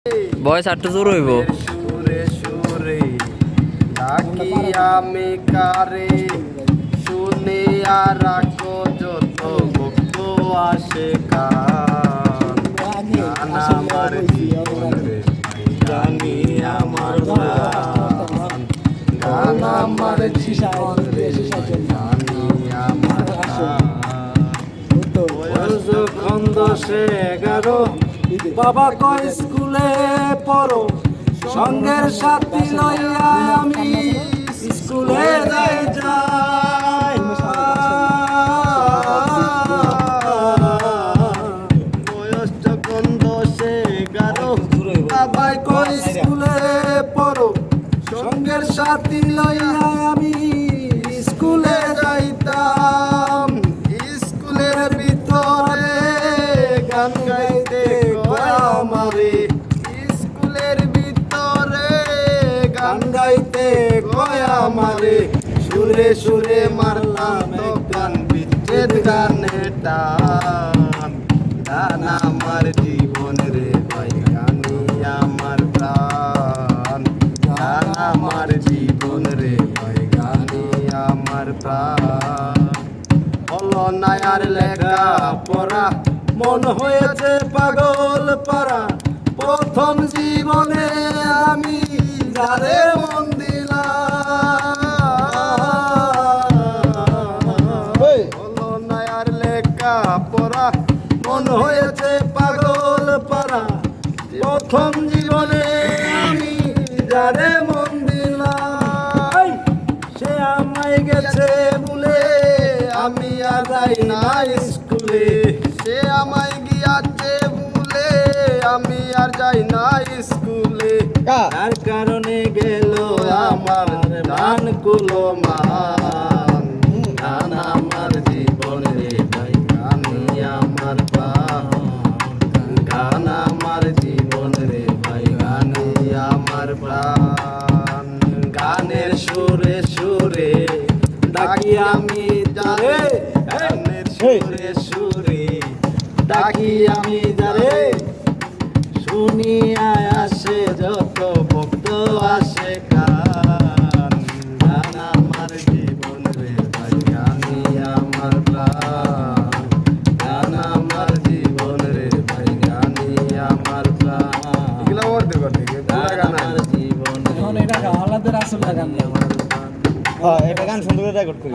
বয়স আটটু জোর হইব। সুরে সুরে ডাকি আমি কারে শুনে আর রাখো যত ভক্ত আসে গান আমার জীবন রে জানি আমার প্রাণ গান আমার জীবন রে জানি আমার প্রাণ বয়স যখন 10-11 বাবা কয় স্কুলে পড়ো সঙ্গের সাথী লইয়া আমি স্কুলে যাই বয়স যখন 10-11 বাবা কয় স্কুলে পড়ো সঙ্গের সাথী লইয়া আমি স্কুলে যাইতাম স্কুলের ভিতরে গান গাইতে আমারে স্কুলের ভিতরে গান গাইতে কয় আমারে সুরে সুরে মারলাম গান বিচ্ছেদ গানে টান গান আমার জীবন রে ভাই গানি আমার প্রাণ গান আমার জীবন রে ভাই গানি আমার প্রাণ হলো না আর লেখা পড়া মন হয়েছে পাগল পারা প্রথম জীবনে আমি যারে মন দিলাম হলো না আর লেখা পড়া মন হয়েছে পাগল পারা প্রথম জীবনে আমি যারে মন দিলাম সে আমায় গেছে বলে আমি আর যাই না স্কুলে সে আমায় গিয়াছে বলে আমি আর যাই না স্কুলে তার কারণে গেল আমার প্রাণ কুলো মান গান আমার জীবন রে ভাই গানি আমার প্রাণ গান আমার জীবন রে ভাই গানি আমার প্রাণ গানের সুরে সুরে ডাকি আমি যারে গানের সুরে সুরে ডাকি আমি যারে শুনিয়া আসে যত ভক্ত আসে গান গান আমার জীবন রে ভাই গানি আমার প্রাণ গান আমার জীবন রে ভাই গানি আমার প্রাণ এগুলা ওরদের কথা গান আমার জীবন এখন এটা আলাদা আসল গান আমার প্রাণ এটা গান সুন্দর করে রেকর্ড করি